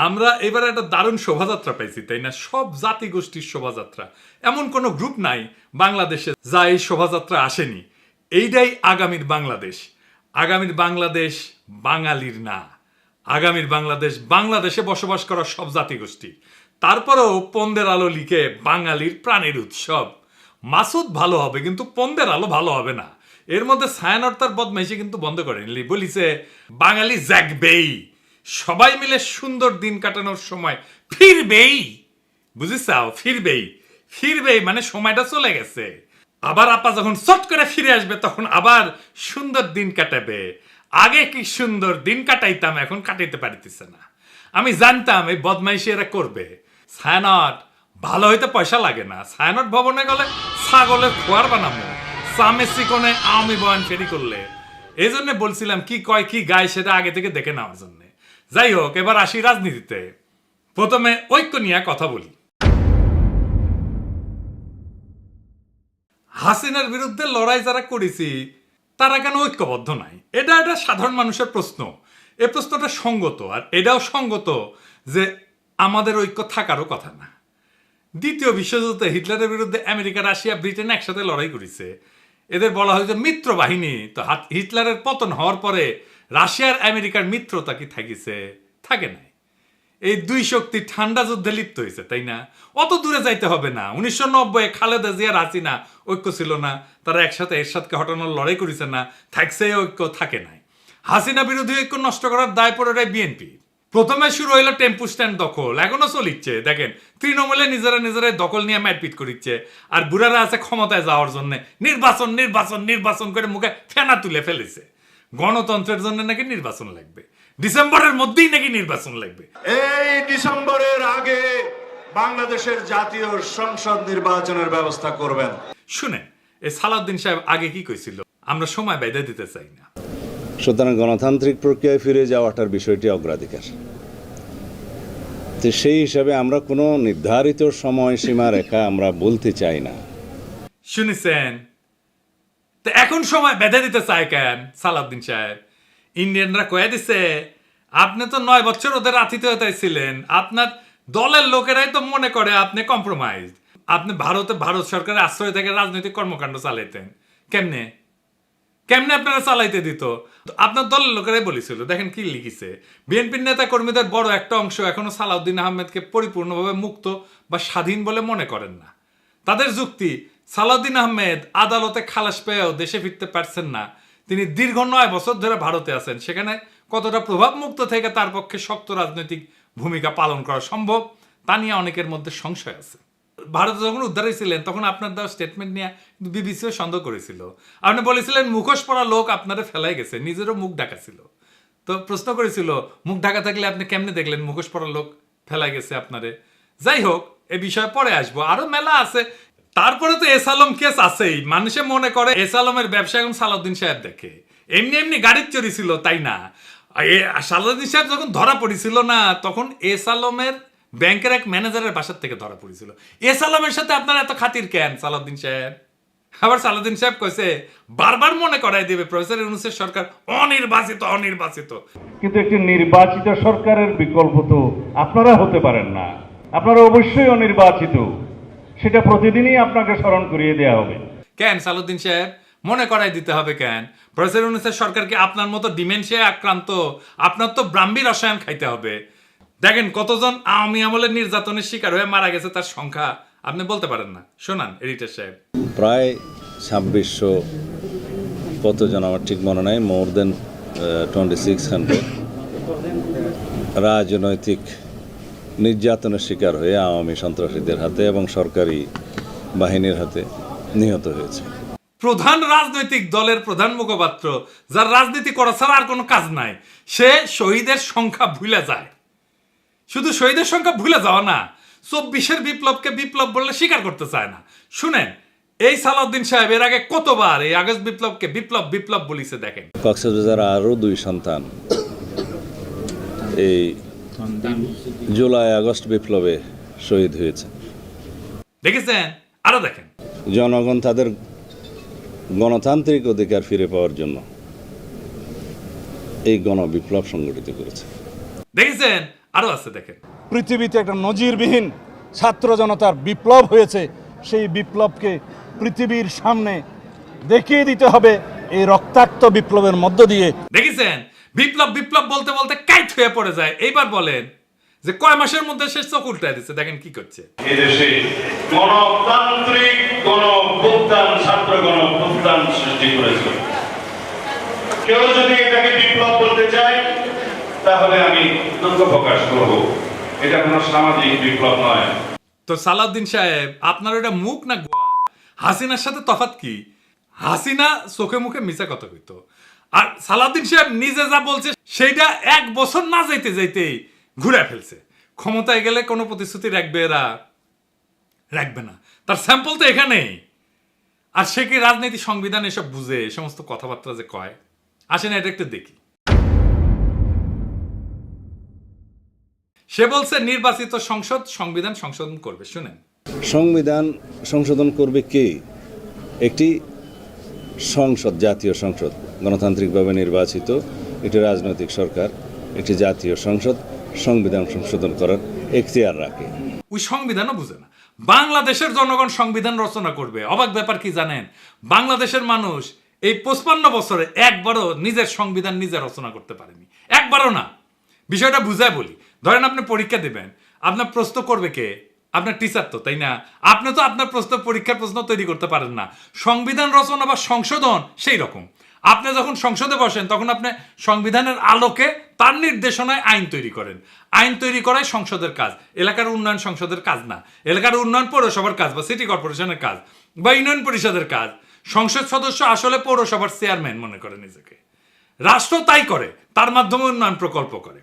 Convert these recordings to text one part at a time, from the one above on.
আমরা এবার একটা দারুণ শোভাযাত্রা পাইছি, তাই না? সব জাতি গোষ্ঠীর শোভাযাত্রা। এমন কোনো গ্রুপ নাই বাংলাদেশে যা এই শোভাযাত্রা আসেনি। এইটাই আগামীর বাংলাদেশ। আগামীর বাংলাদেশ বাঙালির না, আগামীর বাংলাদেশ বাংলাদেশে বসবাস করা সব জাতিগোষ্ঠী। তারপরেও পন্দের আলো লিখে বাঙালির প্রাণের উৎসব। মাসুদ ভালো হবে, কিন্তু পন্দের আলো ভালো হবে না। এর মধ্যে ছায়ানট তার বদমাইশি কিন্তু বন্ধ করেনি, বলিছে বাঙালি জাগবেই, সবাই মিলে সুন্দর দিন কাটানোর সময় ফিরবেই। বুঝিসাও? ফিরবেই, ফিরবেই মানে সময়টা চলে গেছে। আবার আপা যখন চট করে ফিরে আসবে তখন আবার সুন্দর দিন কাটাবে। আগে কি সুন্দর দিন কাটাইতাম, এখন কাটাইতে পারিতেছে না। আমি জানতাম এই বদমাইশি এরা করবে। ছায়ানট ভালো হইতে পয়সা লাগে না। ছায়ানট ভবনে গেলে ছাগলের খোয়ার বানাবো, চামেচি কোণে আওয়ামী বয়ান ফেরি করলে। এই জন্য বলছিলাম কি কয় কি গায় সেটা আগে থেকে দেখে নেওয়ার জন্য। যাই হোক, এবার আসি রাজনীতিতে। প্রথমে ঐক্য নিয়ে কথা বলি। হাসিনার বিরুদ্ধে লড়াই যারা করেছি তারা কেন ঐক্যবদ্ধ নাই? এটা একটা সাধারণ মানুষের প্রশ্ন। এই প্রশ্নটা সঙ্গত, আর এটাও সঙ্গত যে আমাদের ঐক্য থাকারও কথা না। দ্বিতীয় বিশ্বযুদ্ধে হিটলারের বিরুদ্ধে আমেরিকা, রাশিয়া, ব্রিটেন একসাথে লড়াই করেছে। এদের বলা হয় যে মিত্র বাহিনী। তো হিটলারের পতন হওয়ার পরে রাশিয়ার আমেরিকার মিত্রতা কি থাকিছে? থাকে নাই। এই দুই শক্তি ঠান্ডা যুদ্ধে লিপ্ত হয়েছে, তাই না? অত দূরে যাইতে হবে না। 1990 খালেদা জিয়ার হাসিনা ঐক্য ছিল না, তারা একসাথে এরশাদকে হটানোর লড়াই করেছে না, থাকছে ঐক্য? থাকে নাই। হাসিনা বিরোধী ঐক্য নষ্ট করার দায় পড়ে বিএনপি। প্রথমে শুরু হইলো টেম্পু স্ট্যান্ড দখল, এখনো চলিচ্ছে। দেখেন, তৃণমূলে নিজেরাই দখল নিয়ে মারপিট করিচ্ছে, আর বুড়ারা আছে ক্ষমতায় যাওয়ার জন্য নির্বাচন নির্বাচন নির্বাচন করে মুখে ফেনা তুলে ফেলেছে। গণতন্ত্রের জন্য নাকি নির্বাচন লাগবে, ডিসেম্বরের মধ্যেই নাকি নির্বাচন লাগবে। এই ডিসেম্বরের আগে বাংলাদেশের জাতীয় সংসদ নির্বাচনের ব্যবস্থা করবেন। শুনেন, এই সালাউদ্দিন সাহেব আগে কি কইছিল? আমরা সময় বাইরে দিতে চাই না। সুতরাং গণতান্ত্রিক প্রক্রিয়ায় ফিরে যাওয়াটার বিষয়টি অগ্রাধিকার। তো সেই হিসাবে আমরা কোনো নির্ধারিত সময়সীমা রেখা আমরা বলতে চাই না। শুনেছেন? তো এখন সময় বেঁধে দিতে চায় কেন সালাউদ্দিন সাহেব? ইন্ডিয়ানরা কয়ে দিছে আপনি তো 9 বছর ওদের আতিথেয়তায় ছিলেন, আপনার দলের লোকেরাই তো মনে করে আপনি কম্প্রোমাইজ। আপনি ভারত সরকারের আশ্রয় থেকে রাজনৈতিক কর্মকাণ্ড চালাইতেন। কেমনে কেমনে আপনারা চালাইতে দিত? আপনার দলের লোকেরাই বলেছিল। দেখেন কি লিখিছে, বিএনপির নেতা কর্মীদের বড় একটা অংশ এখনো সালাউদ্দিন আহমেদকে পরিপূর্ণভাবে মুক্ত বা স্বাধীন বলে মনে করেন না। তাদের যুক্তি, সালাউদ্দিন আহমেদ আদালতে খালাস পেয়েও দেশে ফিরতে পারছেন না। তিনি দীর্ঘ 9 বছর ধরে ভারতে আছেন। সেখানে কতটা প্রভাব মুক্ত থেকে তার পক্ষে শক্ত রাজনৈতিক ভূমিকা পালন করা সম্ভব তা নিয়ে অনেকের মধ্যে সংশয় আছে। ভারতে যখন উদ্ধার হয়েছিলেন তখন আপনার দেওয়া স্টেটমেন্ট নিয়ে বিবিসিও সন্দেহ করেছিল। আপনি বলেছিলেন মুখোশ পরা লোক আপনারা ফেলাই গেছে, নিজেরও মুখ ঢাকা ছিল। তো প্রশ্ন করেছিল মুখ ঢাকা থাকলে আপনি কেমনে দেখলেন মুখোশ পরা লোক ফেলাই গেছে আপনারে? যাই হোক, এ বিষয়ে পরে আসবো, আরো মেলা আছে। তারপরে তো এস আলম কেস আছেই। মানুষে মনে করে এস আলমের ব্যবসা এখন সালাউদ্দিন সাহেব দেখে। এমনি এমনি গাড়ির চুরি ছিল, তাই না? সালাউদ্দিন সাহেব যখন ধরা পড়েছিল না, তখন এস আলমের ব্যাংকের এক ম্যানেজারের বাসার থেকে ধরা পড়েছিল। এস আলমের সাথে আপনার এত খাতির কেন সালাউদ্দিন সাহেব? আবার সালাউদ্দিন সাহেব কইছে বারবার মনে করাই দেবে প্রফেসর ইউনূসের সরকার অনির্বাচিত। কিন্তু একটি নির্বাচিত সরকারের বিকল্প তো আপনারা হতে পারেন না, আপনারা অবশ্যই অনির্বাচিত। সেটা প্রতিদিনই আপনাকে স্মরণ করিয়ে দেওয়া হবে। কেন সালাউদ্দিন সাহেব মনে করাই দিতে হবে কেন? প্রফেসর ইউনূসের সরকারকে আপনার মতো ডিমেনশিয়ায় আক্রান্ত, আপনার তো ব্রাহ্মী রসায়ন খাইতে হবে। দেখেন কতজন আওয়ামী আমলের নির্যাতনের শিকার হয়ে মারা গেছে, তার সংখ্যা আপনি বলতে পারেন না। শোনান এডিটর সাহেব। প্রায় 2600 কতজন আমার ঠিক মনে নাই, মোর দেন 2600 রাজনৈতিক নির্যাতনের শিকার হয়ে আওয়ামী সন্ত্রাসীদের হাতে এবং সরকারি বাহিনীর হাতে নিহত হয়েছে। প্রধান রাজনৈতিক দলের প্রধান মুখপাত্র, যার রাজনীতি করা ছাড়া আর কোনো কাজ নাই, সে শহীদের সংখ্যা ভুলে যায়। শুধু শহীদের সংখ্যা ভুলে যাওয়া না, 24-এর বিপ্লবকে বিপ্লব বললে স্বীকার করতে চায় না। শুনেন, এই সালাউদ্দিন সাহেব এর আগে কতবার এই আগস্ট বিপ্লবকে বিপ্লব বিপ্লব বলিছে। দেখেন কক্সবাজার আরও 2 সন্তান এই জুলাই আগস্ট বিপ্লবে শহীদ হয়েছে। দেখেছেন? আরো দেখেন, জনগণ তাদের গণতান্ত্রিক অধিকার ফিরে পাওয়ার জন্য এই গণবিপ্লব সংগঠিত করেছে। দেখেছেন? আরো আছে দেখেন। পৃথিবীতে একটা নজিরবিহীন ছাত্র জনতার বিপ্লব হয়েছে, সেই বিপ্লবকে পৃথিবীর সামনে দেখিয়ে দিতে হবে এই রক্তাক্ত বিপ্লবের মধ্য দিয়ে। দেখেছেন, বিপ্লব বিপ্লব বলতে বলতে কাইট হয়ে পড়ে যায়। এইবার বলেন যে কয় মাসের মধ্যে সে চোখ উল্টায় দিচ্ছে, দেখেন কি করছে। এদেশে গণতান্ত্রিক গণঅভ্যুত্থান, ছাত্র গণঅভ্যুত্থান সৃষ্টি করেছে। কেউ যদি এটাকে বিপ্লব বলতে চায় তাহলে আমি দুঃখ প্রকাশ করব, এটা কোনো সামাজিক বিপ্লব নয়। তো সালাউদ্দিন সাহেব, আপনার ওটা মুখ না গোয়া? হাসিনার সাথে তফাৎ কি? হাসিনা চোখে মুখে মিছা কথা কইতো, আর সালাউদ্দিন সাহেব নিজে যা বলছে সেইটা 1 বছর না যাইতে যাইতেই ঘুরে ফেলছে। ক্ষমতায় গেলে কোনো প্রতিশ্রুতি রাখবে এরা? রাখবে না। তার স্যাম্পল তো এখানেই। আর সে কি রাজনীতি, সংবিধান এসব বুঝে? এই সমস্ত কথাবার্তা যে কয়, আসেন এটা একটু দেখি। সে বলছে নির্বাচিত সংসদ সংবিধান সংশোধন করবে। শুনেন, সংবিধান সংশোধন করবে কে? একটি সংসদ, জাতীয় সংসদ, গণতান্ত্রিকভাবে নির্বাচিত একটি রাজনৈতিক সরকার, একটি জাতীয় সংসদ সংবিধান সংশোধন করার এখতিয়ার রাখে। ওই সংবিধানও বুঝে না। বাংলাদেশের জনগণ সংবিধান রচনা করবে। অবাক ব্যাপার কি জানেন? বাংলাদেশের মানুষ এই 55 বছরে একবারও নিজের সংবিধান নিজে রচনা করতে পারেনি, একবারও না। বিষয়টা বুঝায় বলি। ধরেন আপনি পরীক্ষা দেবেন, আপনার প্রশ্ন করবে কে? আপনার টিচার তো, তাই না? আপনি তো আপনার প্রশ্ন, পরীক্ষার প্রশ্ন তৈরি করতে পারেন না। সংবিধান রচনা বা সংশোধন সেই রকম। আপনি যখন সংসদে বসেন তখন আপনি সংবিধানের আলোকে তার নির্দেশনায় আইন তৈরি করেন। আইন তৈরি করাই সংসদের কাজ। এলাকার উন্নয়ন সংসদের কাজ না। এলাকার উন্নয়ন পৌরসভার কাজ বা সিটি কর্পোরেশনের কাজ বা ইউনিয়ন পরিষদের কাজ। সংসদ সদস্য আসলে পৌরসভার চেয়ারম্যান মনে করে নিজেকে। রাষ্ট্র তাই করে, তার মাধ্যমে উন্নয়ন প্রকল্প করে।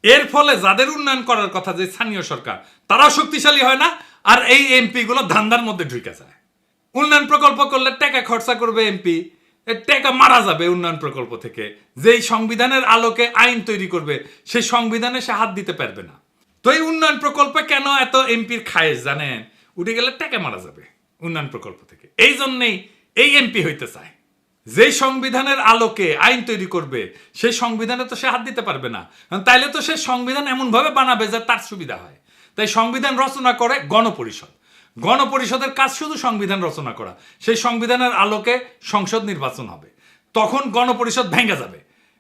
এর ফলে যাদের উন্নয়ন করার কথা, যে স্থানীয় সরকার, তারাও শক্তিশালী হয় না, আর এই এমপি গুলো ধান্দার মধ্যে ঢুকে যায়। উন্নয়ন প্রকল্প করলে টাকা খরচা করবে এমপি, টাকা মারা যাবে উন্নয়ন প্রকল্প থেকে। যেই সংবিধানের আলোকে আইন তৈরি করবে সেই সংবিধানে সে হাত দিতে পারবে না। তো এই উন্নয়ন প্রকল্পে কেন এত এমপির খায়েশ জানেন? উঠে গেলে টাকা মারা যাবে উন্নয়ন প্রকল্প থেকে। এই জন্যেই এই এমপি হইতে চায়। যেই সংবিধানের আলোকে আইন তৈরি করবে সেই সংবিধানে তো সে হাত দিতে পারবে না। তাইলে তো সে সংবিধান এমনভাবে বানাবে যে তার সুবিধা হয়। তাই সংবিধান রচনা করে গণপরিষদ। গণপরিষদের কাজ শুধু সংবিধান রচনা করা। সেই সংবিধানের আলোকে সংসদ নির্বাচন হবে। তখন গণপরিষদ ভেঙে যাবে।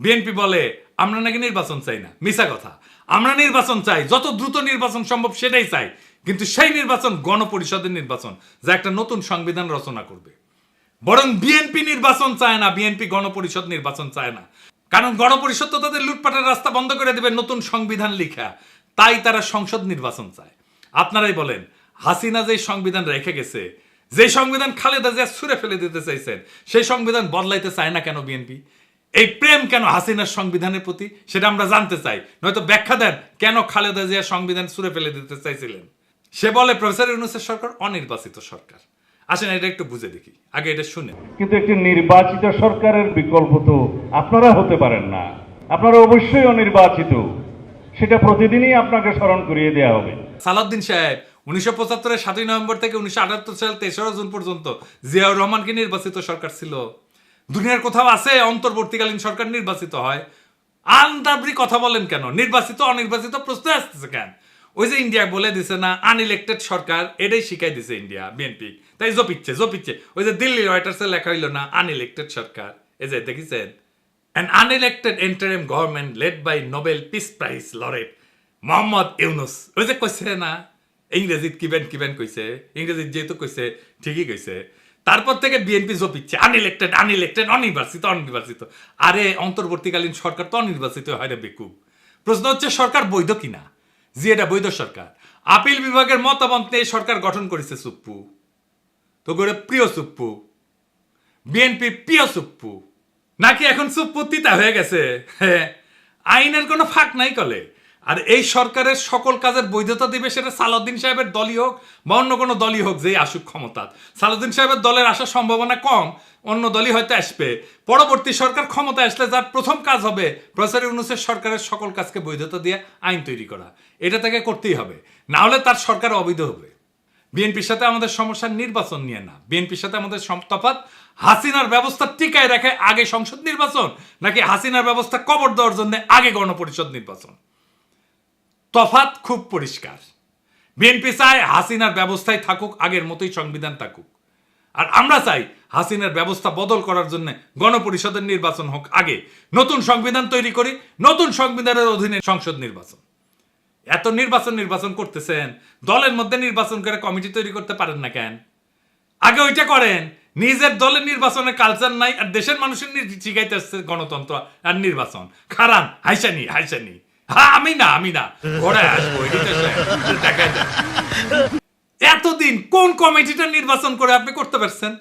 বিএনপি বলে আমরা নাকি নির্বাচন চাই না, মিছা কথা। আমরা নির্বাচন চাই, যত দ্রুত নির্বাচন সম্ভব সেটাই চাই, কিন্তু সেই নির্বাচন গণপরিষদের নির্বাচন, যা একটা নতুন সংবিধান রচনা করবে। বরং বিএনপি নির্বাচন চায় না, বিএনপি গণপরিষদ নির্বাচন চায় না। কারণ গণপরিষদ তো তাদের লুটপাটের রাস্তা বন্ধ করে দেবে নতুন সংবিধান লিখা। তাই তারা সংসদ নির্বাচন চায়। আপনারাই বলেন, হাসিনা যে সংবিধান রেখে গেছে, যে সংবিধান খালেদা জিয়া ছুঁড়ে ফেলে দিতে চাইছেন, সেই সংবিধান বদলাইতে চায় না কেন বিএনপি? এই প্রেম কেন হাসিনার সংবিধানের প্রতি, সেটা আমরা জানতে চাই। নয়তো ব্যাখ্যা দেন কেন খালেদা জিয়া সংবিধান ছুঁড়ে ফেলে দিতে চাইছিলেন। সে বলে প্রফেসর ইউনূসের সরকার অনির্বাচিত সরকার। আসেন এটা একটু বুঝে দেখি, আগে এটা শুনে। কিন্তু একটি নির্বাচিত সরকারের বিকল্প তো আপনারা হতে পারেন না। আপনারা অবশ্যই অনির্বাচিত, সেটা প্রতিদিনই আপনাকে স্মরণ করিয়ে দেওয়া হবে। সালাউদ্দিন সাহেব 1975 7 নভেম্বর থেকে 1978 সাল 3রা জুন পর্যন্ত জিয়াউর রহমানকে নির্বাচিত সরকার ছিল। দুনিয়ার কোথাও আছে অন্তর্বর্তীকালীন সরকার নির্বাচিত হয়? আন্দাবরি কথা বলেন কেন? নির্বাচিত অনির্বাচিত প্রশ্ন আসতেছে কেন? ওই যে ইন্ডিয়া বলে দিছে না আনইলেক্টেড সরকার, এটাই শিখাই দিছে ইন্ডিয়া বিএনপি। তাই জপিচ্ছে। ওই যে দিল্লি রয়টার্সে লেখা হইলো না আনইলেক্টেড সরকার। এই যে দেখেছেন, an unelected interim government led by Nobel Peace Prize laureate Mohammad Yunus. ওই যে কইছে না ইংরেজিত কিবেন কইছে, ইংরেজিত যেহেতু কইছে ঠিকই কইছে। তারপর থেকে বিএনপি জপিচ্ছে আনইলেক্টেড অনির্বাচিত। আরে অন্তর্বর্তীকালীন সরকার তো অনির্বাচিত হয় রে বেকুব। প্রশ্ন হচ্ছে সরকার বৈধ কিনা। জি, এটা বৈধ সরকার। আপিল বিভাগের মতামত নিয়ে সরকার গঠন করেছে সুপ্পু। তো করে প্রিয় সুপ্পু, বিএনপি প্রিয় সুপ্পু নাকি এখন সুপ্পু তিতা হয়ে গেছে? হ্যাঁ, আইনের কোনো ফাঁক নাই কলে। আর এই সরকারের সকল কাজের বৈধতা দিবে সেটা সালাউদ্দিন সাহেবের দলই হোক বা অন্য কোনো দলই হোক, যেই আসুক ক্ষমতা। সালাউদ্দিন সাহেবের দলের আসার সম্ভাবনা কম, অন্য দলই হয়তো আসবে। পরবর্তী সরকার ক্ষমতা আসলে যার প্রথম কাজ হবে প্রফেসর ইউনূসের সরকারের সকল কাজকে বৈধতা দিয়ে আইন তৈরি করা। এটা তাকে করতেই হবে, না হলে তার সরকার অবৈধ হবে। বিএনপির সাথে আমাদের সমস্যা নির্বাচন নিয়ে না, বিএনপির সাথে আমাদের তফাৎ হাসিনার ব্যবস্থা টিকায় রাখে আগে সংসদ নির্বাচন, নাকি হাসিনার ব্যবস্থা কবর দেওয়ার জন্য আগে গণপরিষদ নির্বাচন। তফাৎ খুব পরিষ্কার। বিএনপি চায় হাসিনার ব্যবস্থায় থাকুক, আগের মতোই সংবিধান থাকুক। আর আমরা চাই হাসিনার ব্যবস্থা বদল করার জন্য গণপরিষদের নির্বাচন হোক আগে, নতুন সংবিধান তৈরি করি, নতুন সংবিধানের অধীনে সংসদ নির্বাচন। এত নির্বাচন করতেছেন, দলের মধ্যে নির্বাচন করে কমিটি তৈরি করতে পারেন না কেন? আগে ওইটা করেন। নিজের দলের নির্বাচনের কালচার নাই, আর দেশের মানুষের শিখাইতে আসছে গণতন্ত্র আর নির্বাচন। খারান হাইসানি। হ্যাঁ, আমি না ঘরে আসবো, দেখা যায়। এতদিন কোন কমিটিটা নির্বাচন করে আপনি করতে পারছেন?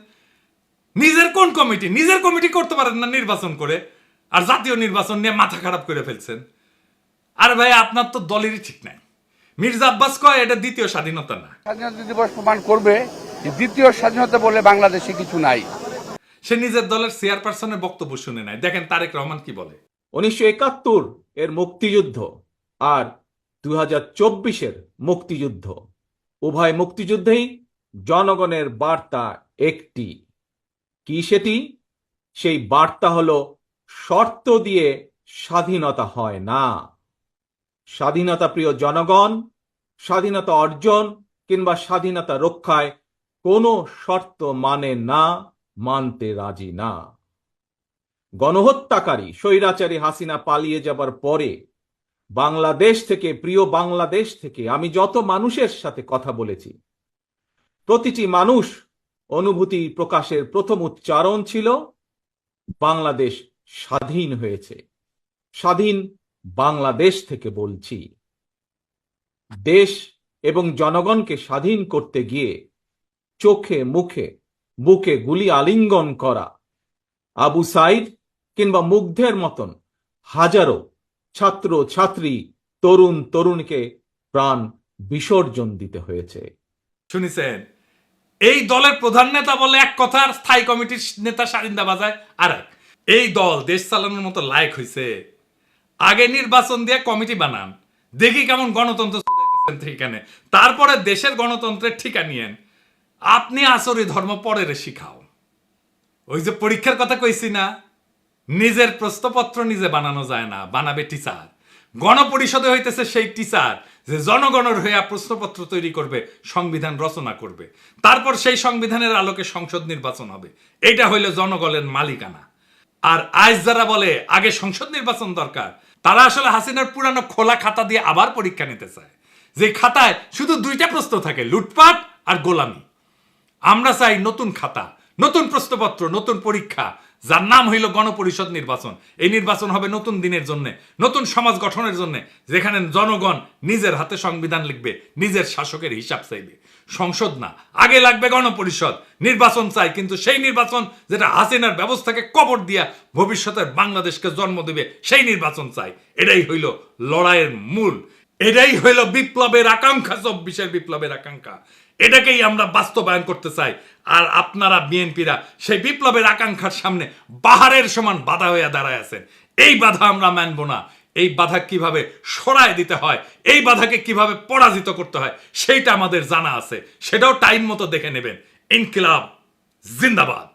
নিজের কোন কমিটি? নিজের কমিটি করতে পারেন না নির্বাচন করে, আর জাতীয় নির্বাচন নিয়ে মাথা খারাপ করে ফেলছেন। আর ভাই, আপনার তো দলেরই ঠিক নাই। মির্জা আব্বাস কয় এটা দ্বিতীয় স্বাধীনতা না। স্বাধীনতা দিবস প্রমাণ করবে যে দ্বিতীয় স্বাধীনতা বলে বাংলাদেশে কিছু নাই। সে নিজের দলের চেয়ারপারসনের বক্তব্য শুনে নাই। দেখেন তারেক রহমান কি বলে। 1971 এর মুক্তিযুদ্ধ আর 2024-এর মুক্তিযুদ্ধ, উভয় মুক্তিযুদ্ধেই জনগণের বার্তা একটি। কি সেটি? সেই বার্তা হলো শর্ত দিয়ে স্বাধীনতা হয় না। স্বাধীনতা প্রিয় জনগণ স্বাধীনতা অর্জন কিংবা স্বাধীনতা রক্ষায় কোনো শর্ত মানে না, মানতে রাজি না। গণহত্যাকারী স্বৈরাচারী হাসিনা পালিয়ে যাবার পরে বাংলাদেশ থেকে, প্রিয় বাংলাদেশ থেকে আমি যত মানুষের সাথে কথা বলেছি, প্রতিটি মানুষ অনুভূতি প্রকাশের প্রথম উচ্চারণ ছিল বাংলাদেশ স্বাধীন হয়েছে। স্বাধীন বাংলাদেশ থেকে বলছি। দেশ এবং জনগণকে স্বাধীন করতে গিয়ে চোখে মুখে বুকে গুলি আলিঙ্গন করা আবু সাইদ কিংবা মুগ্ধের মতন হাজারো ছাত্র ছাত্রী, তরুণ তরুণীকে প্রাণ বিসর্জন দিতে হয়েছে। শুনেছেন? এই দলের প্রধান নেতা বলে এক কথা, আর স্থায়ী কমিটির নেতা সারিন্দা বাজায় আর এক। এই দল দেশ চালানোর মতো লায়ক হয়েছে? আগে নির্বাচন দিয়ে কমিটি বানান, দেখি কেমন গণতন্ত্র এখানে, তারপরে দেশের গণতন্ত্রের ঠিকা নিয়েন। আপনি আসরি ধর্ম পরের শিখাও। ওই যে পরীক্ষার কথা কইছি না, নিজের প্রশ্নপত্র নিজে বানানো যায় না, বানাবে টিচার। গণপরিষদে হইতেছে সেই টিচার যে জনগণের হয়ে প্রশ্নপত্র তৈরি করবে, সংবিধান রচনা করবে, তারপর সেই সংবিধানের আলোকে সংসদ নির্বাচন হবে। এটা হইল জনগণের মালিকানা। আর আজ যারা বলে আগে সংসদ নির্বাচন দরকার, তারা আসলে হাসিনার পুরানো খোলা খাতা দিয়ে আবার পরীক্ষা নিতে চায়, যে খাতায় শুধু দুইটা প্রশ্ন থাকে, লুটপাট আর গোলামি। আমরা চাই নতুন খাতা, নতুন প্রশ্নপত্র, নতুন পরীক্ষা, যার নাম হইল গণপরিষদ নির্বাচন। এই নির্বাচন হবে নতুন দিনের জন্য, নতুন সমাজ গঠনের জন্য, যেখানে জনগণ নিজের হাতে সংবিধান লিখবে, নিজের শাসকের হিসাব চাইবে। সংসদ না, আগে লাগবে গণপরিষদ। নির্বাচন চাই, কিন্তু সেই নির্বাচন যেটা হাসিনার ব্যবস্থাকে কবর দিয়া ভবিষ্যতের বাংলাদেশকে জন্ম দেবে, সেই নির্বাচন চাই। এটাই হইল লড়াইয়ের মূল, এটাই হইল বিপ্লবের আকাঙ্ক্ষা, 24-এর বিপ্লবের আকাঙ্ক্ষা। এটাকেই আমরা বাস্তবায়ন করতে চাই। আর আপনারা বিএনপিরা সেই বিপ্লবের আকাঙ্ক্ষার সামনে পাহাড়ের সমান বাধা হয়ে দাঁড়ায় আছেন। এই বাধা আমরা মানব না। এই বাধা কিভাবে সরায় দিতে হয়, এই বাধাকে কিভাবে পরাজিত করতে হয়, সেইটা আমাদের জানা আছে। সেটাও টাইম মতো দেখে নেবেন। ইনকিলাব জিন্দাবাদ।